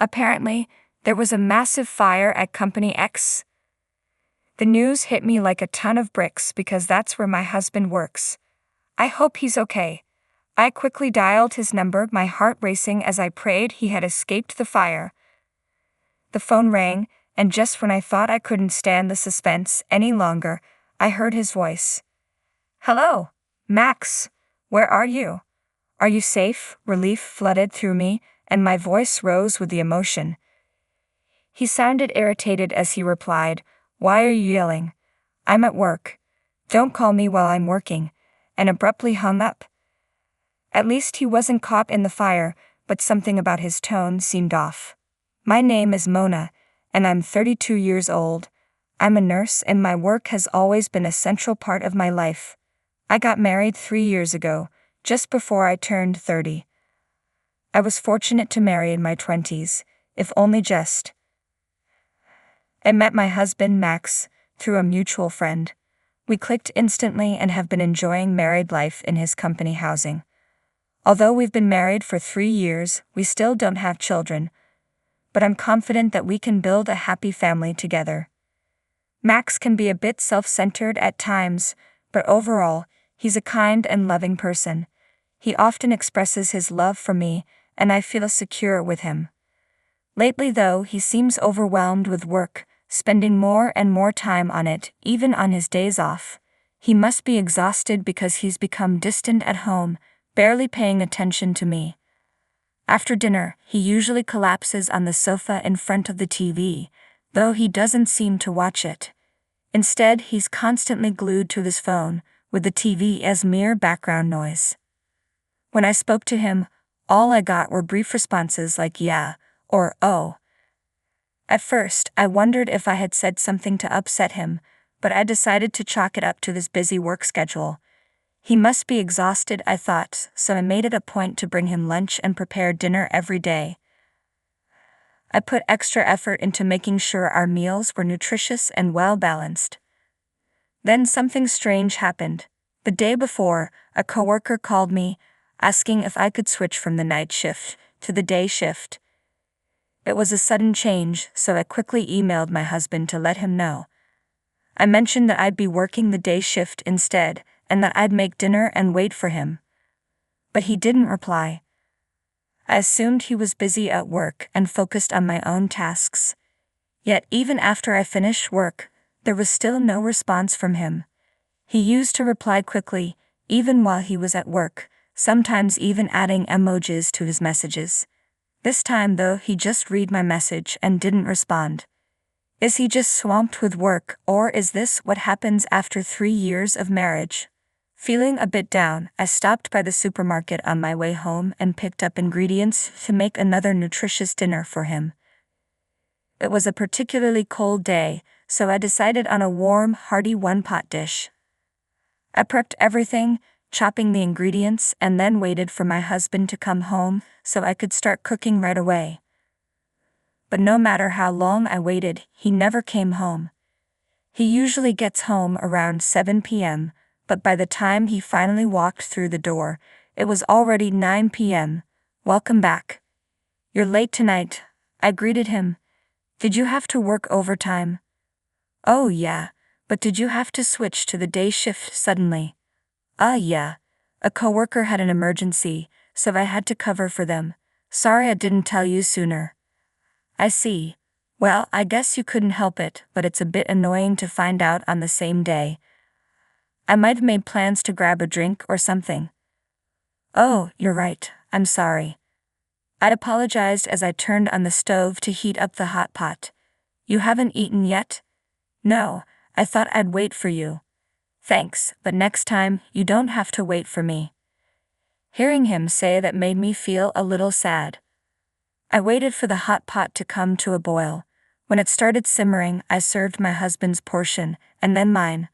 Apparently, there was a massive fire at Company X. The news hit me like a ton of bricks because that's where my husband works. I hope he's okay. I quickly dialed his number, my heart racing as I prayed he had escaped the fire. The phone rang, and just when I thought I couldn't stand the suspense any longer, I heard his voice. "Hello, Max. Where are you? Are you safe?" Relief flooded through me, and my voice rose with the emotion. He sounded irritated as he replied, "Why are you yelling? I'm at work. Don't call me while I'm working," and abruptly hung up. At least he wasn't caught in the fire, but something about his tone seemed off. My name is Mona, and I'm 32 years old. I'm a nurse and my work has always been a central part of my life. I got married 3 years ago, just before I turned 30. I was fortunate to marry in my 20s, if only just. I met my husband, Max, through a mutual friend. We clicked instantly and have been enjoying married life in his company housing. Although we've been married for 3 years, we still don't have children, but I'm confident that we can build a happy family together. Max can be a bit self-centered at times, but overall, he's a kind and loving person. He often expresses his love for me, and I feel secure with him. Lately though, he seems overwhelmed with work, spending more and more time on it, even on his days off. He must be exhausted because he's become distant at home, barely paying attention to me. After dinner, he usually collapses on the sofa in front of the TV, though he doesn't seem to watch it. Instead, he's constantly glued to his phone, with the TV as mere background noise. When I spoke to him, all I got were brief responses like "yeah" or "oh." At first, I wondered if I had said something to upset him, but I decided to chalk it up to his busy work schedule. He must be exhausted, I thought, so I made it a point to bring him lunch and prepare dinner every day. I put extra effort into making sure our meals were nutritious and well-balanced. Then something strange happened. The day before, a coworker called me, asking if I could switch from the night shift to the day shift. It was a sudden change, so I quickly emailed my husband to let him know. I mentioned that I'd be working the day shift instead, and that I'd make dinner and wait for him. But he didn't reply. I assumed he was busy at work and focused on my own tasks. Yet even after I finished work, there was still no response from him. He used to reply quickly, even while he was at work, sometimes even adding emojis to his messages. This time though, he just read my message and didn't respond. Is he just swamped with work, or is this what happens after 3 years of marriage? Feeling a bit down, I stopped by the supermarket on my way home and picked up ingredients to make another nutritious dinner for him. It was a particularly cold day, so I decided on a warm, hearty one-pot dish. I prepped everything, chopping the ingredients, and then waited for my husband to come home so I could start cooking right away. But no matter how long I waited, he never came home. He usually gets home around 7 p.m., but by the time he finally walked through the door, it was already 9 p.m. "Welcome back. You're late tonight," I greeted him. "Did you have to work overtime?" "Oh yeah, but did you have to switch to the day shift suddenly?" Yeah. A coworker had an emergency, so I had to cover for them. Sorry I didn't tell you sooner." "I see. Well, I guess you couldn't help it, but it's a bit annoying to find out on the same day. I might have made plans to grab a drink or something." "Oh, you're right, I'm sorry." I apologized as I turned on the stove to heat up the hot pot. "You haven't eaten yet?" "No, I thought I'd wait for you." "Thanks, but next time, you don't have to wait for me." Hearing him say that made me feel a little sad. I waited for the hot pot to come to a boil. When it started simmering, I served my husband's portion, and then mine.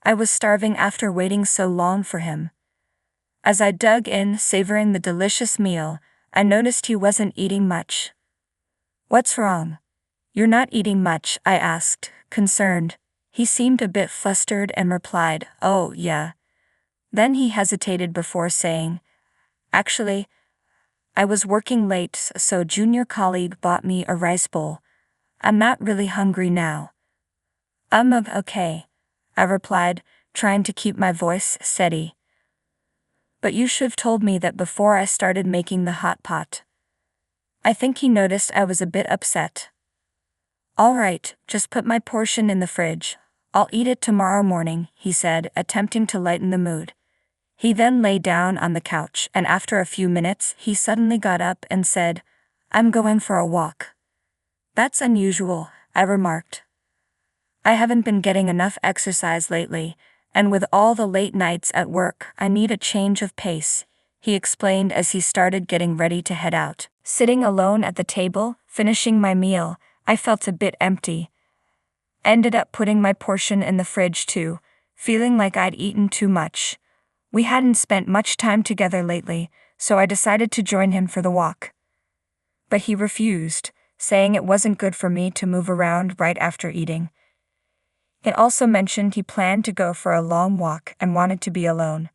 I was starving after waiting so long for him. As I dug in, savoring the delicious meal, I noticed he wasn't eating much. "What's wrong? You're not eating much?" I asked, concerned. He seemed a bit flustered and replied, "Oh, yeah." Then he hesitated before saying, "Actually, I was working late, so junior colleague bought me a rice bowl. I'm not really hungry now. Okay, I replied, trying to keep my voice steady. But you should have told me that before I started making the hot pot. I think he noticed I was a bit upset. All right, just put my portion in the fridge. I'll eat it tomorrow morning, he said, attempting to lighten the mood. He then lay down on the couch, and after a few minutes, he suddenly got up and said, "I'm going for a walk." That's unusual, I remarked. I haven't been getting enough exercise lately, and with all the late nights at work, I need a change of pace, he explained as he started getting ready to head out. Sitting alone at the table, finishing my meal, I felt a bit empty. Ended up putting my portion in the fridge too, feeling like I'd eaten too much. We hadn't spent much time together lately, so I decided to join him for the walk. But he refused, saying it wasn't good for me to move around right after eating. He also mentioned he planned to go for a long walk and wanted to be alone.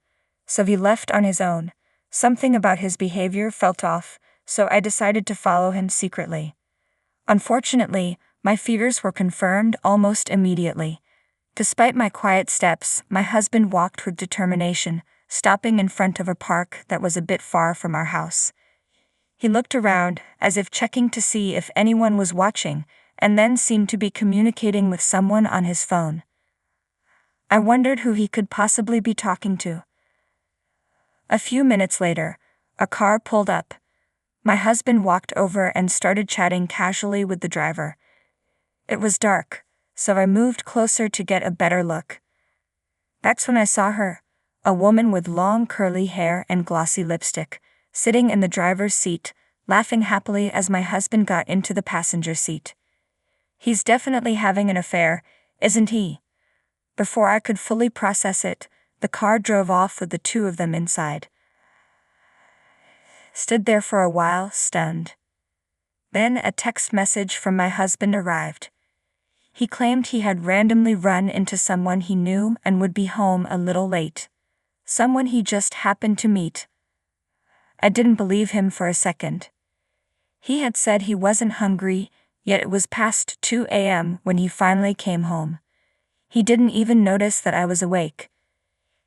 So he left on his own. Something about his behavior felt off, so I decided to follow him secretly. Unfortunately, my fears were confirmed almost immediately. Despite my quiet steps, my husband walked with determination, stopping in front of a park that was a bit far from our house. He looked around, as if checking to see if anyone was watching, and then seemed to be communicating with someone on his phone. I wondered who he could possibly be talking to. A few minutes later, a car pulled up. My husband walked over and started chatting casually with the driver. It was dark, so I moved closer to get a better look. That's when I saw her, a woman with long curly hair and glossy lipstick, sitting in the driver's seat, laughing happily as my husband got into the passenger seat. He's definitely having an affair, isn't he? Before I could fully process it, the car drove off with the two of them inside. Stood there for a while, stunned. Then a text message from my husband arrived. He claimed he had randomly run into someone he knew and would be home a little late. Someone he just happened to meet. I didn't believe him for a second. He had said he wasn't hungry, yet it was past 2 a.m. when he finally came home. He didn't even notice that I was awake.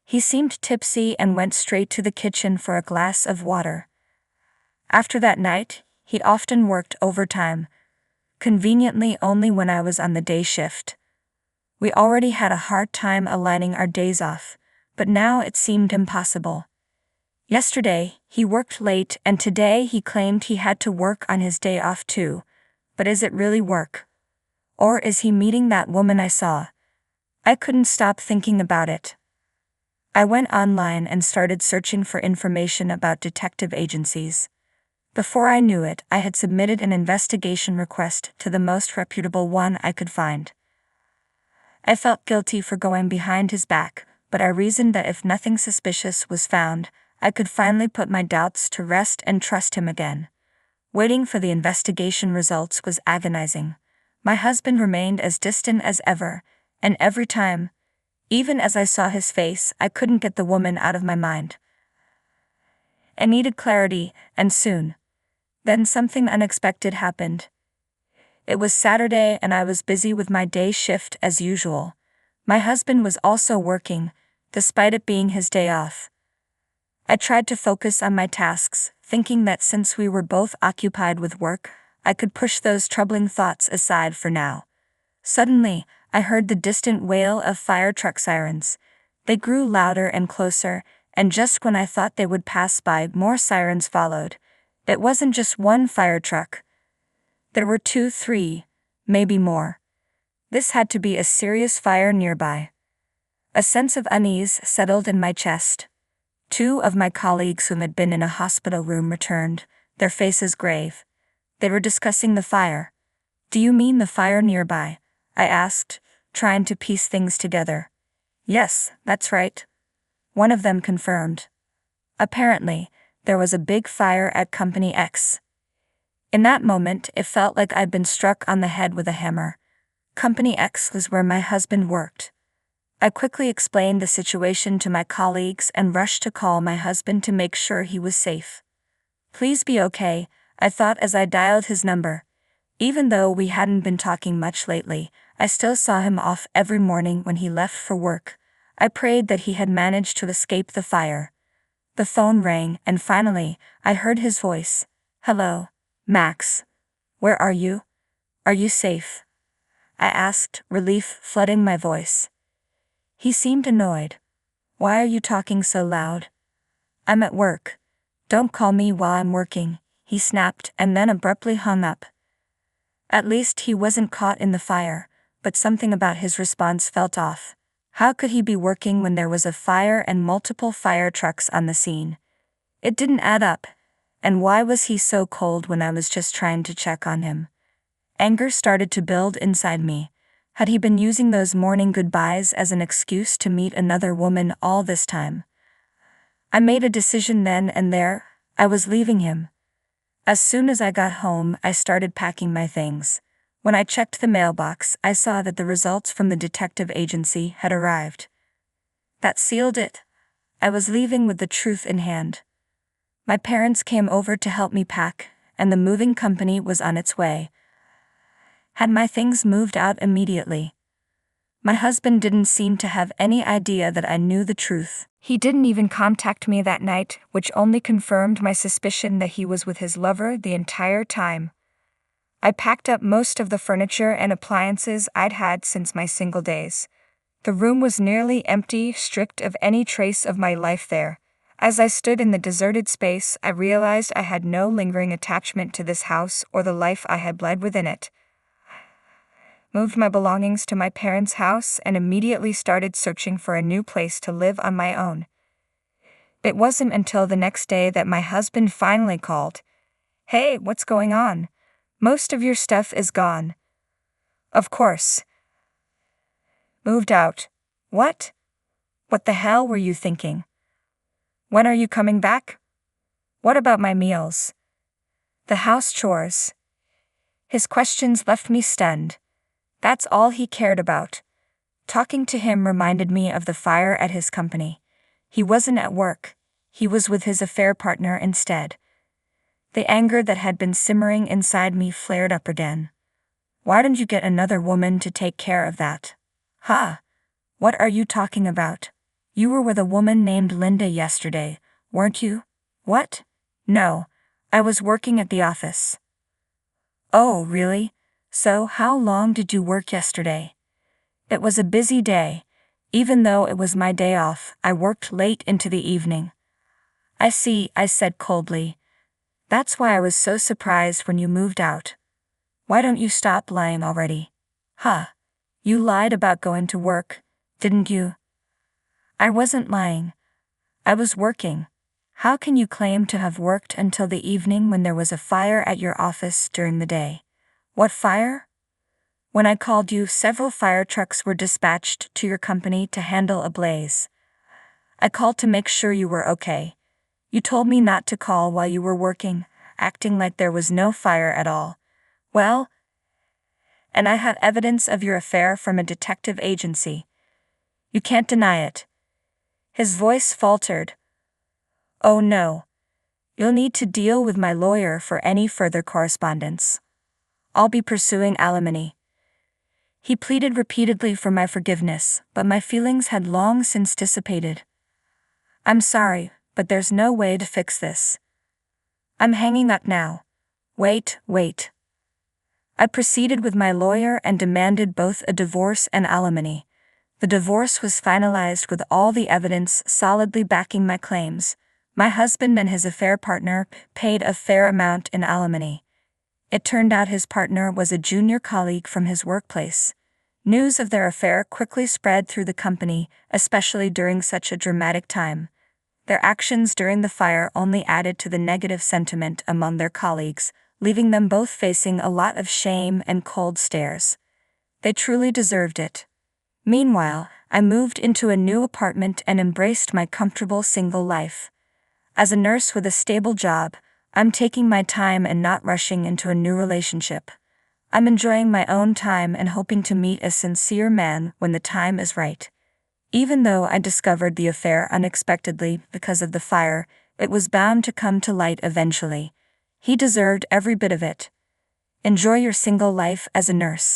He seemed tipsy and went straight to the kitchen for a glass of water. After that night, he'd often worked overtime, conveniently only when I was on the day shift. We already had a hard time aligning our days off, but now it seemed impossible. Yesterday, he worked late, and today he claimed he had to work on his day off too. But is it really work? Or is he meeting that woman I saw? I couldn't stop thinking about it. I went online and started searching for information about detective agencies. Before I knew it, I had submitted an investigation request to the most reputable one I could find. I felt guilty for going behind his back, but I reasoned that if nothing suspicious was found, I could finally put my doubts to rest and trust him again. Waiting for the investigation results was agonizing. My husband remained as distant as ever, and every time, even as I saw his face, I couldn't get the woman out of my mind. I needed clarity, and soon. Then something unexpected happened. It was Saturday and I was busy with my day shift as usual. My husband was also working, despite it being his day off. I tried to focus on my tasks, thinking that since we were both occupied with work, I could push those troubling thoughts aside for now. Suddenly, I heard the distant wail of fire truck sirens. They grew louder and closer, and just when I thought they would pass by, more sirens followed. It wasn't just one fire truck. There were 2, 3, maybe more. This had to be a serious fire nearby. A sense of unease settled in my chest. 2 of my colleagues who had been in a hospital room returned, their faces grave. They were discussing the fire. "Do you mean the fire nearby?" I asked, trying to piece things together. "Yes, that's right," one of them confirmed. Apparently, there was a big fire at Company X. In that moment, it felt like I'd been struck on the head with a hammer. Company X was where my husband worked. I quickly explained the situation to my colleagues and rushed to call my husband to make sure he was safe. Please be okay, I thought as I dialed his number. Even though we hadn't been talking much lately, I still saw him off every morning when he left for work. I prayed that he had managed to escape the fire. The phone rang, and finally, I heard his voice. Hello, Max. Where are you? Are you safe? I asked, relief flooding my voice. He seemed annoyed. Why are you talking so loud? I'm at work. Don't call me while I'm working, he snapped and then abruptly hung up. At least he wasn't caught in the fire, but something about his response felt off. How could he be working when there was a fire and multiple fire trucks on the scene? It didn't add up. And why was he so cold when I was just trying to check on him? Anger started to build inside me. Had he been using those morning goodbyes as an excuse to meet another woman all this time? I made a decision then and there. I was leaving him. As soon as I got home, I started packing my things. When I checked the mailbox, I saw that the results from the detective agency had arrived. That sealed it. I was leaving with the truth in hand. My parents came over to help me pack, and the moving company was on its way. Had my things moved out immediately. My husband didn't seem to have any idea that I knew the truth. He didn't even contact me that night, which only confirmed my suspicion that he was with his lover the entire time. I packed up most of the furniture and appliances I'd had since my single days. The room was nearly empty, stripped of any trace of my life there. As I stood in the deserted space, I realized I had no lingering attachment to this house or the life I had led within it. Moved my belongings to my parents' house and immediately started searching for a new place to live on my own. It wasn't until the next day that my husband finally called. Hey, what's going on? Most of your stuff is gone. Of course. Moved out. What? What the hell were you thinking? When are you coming back? What about my meals? The house chores? His questions left me stunned. That's all he cared about. Talking to him reminded me of the fire at his company. He wasn't at work. He was with his affair partner instead. The anger that had been simmering inside me flared up again. Why didn't you get another woman to take care of that? Huh? What are you talking about? You were with a woman named Linda yesterday, weren't you? What? No, I was working at the office. Oh, really? So how long did you work yesterday? It was a busy day. Even though it was my day off, I worked late into the evening. I see, I said coldly. That's why I was so surprised when you moved out. Why don't you stop lying already? Huh? You lied about going to work, didn't you? I wasn't lying. I was working. How can you claim to have worked until the evening when there was a fire at your office during the day? What fire? When I called you, several fire trucks were dispatched to your company to handle a blaze. I called to make sure you were okay. You told me not to call while you were working, acting like there was no fire at all. Well, and I have evidence of your affair from a detective agency. You can't deny it. His voice faltered. Oh no. You'll need to deal with my lawyer for any further correspondence. I'll be pursuing alimony. He pleaded repeatedly for my forgiveness, but my feelings had long since dissipated. I'm sorry, but there's no way to fix this. I'm hanging up now. Wait. I proceeded with my lawyer and demanded both a divorce and alimony. The divorce was finalized with all the evidence solidly backing my claims. My husband and his affair partner paid a fair amount in alimony. It turned out his partner was a junior colleague from his workplace. News of their affair quickly spread through the company, especially during such a dramatic time. Their actions during the fire only added to the negative sentiment among their colleagues, leaving them both facing a lot of shame and cold stares. They truly deserved it. Meanwhile, I moved into a new apartment and embraced my comfortable single life. As a nurse with a stable job, I'm taking my time and not rushing into a new relationship. I'm enjoying my own time and hoping to meet a sincere man when the time is right. Even though I discovered the affair unexpectedly because of the fire, It was bound to come to light eventually. He deserved every bit of it. Enjoy your single life as a nurse.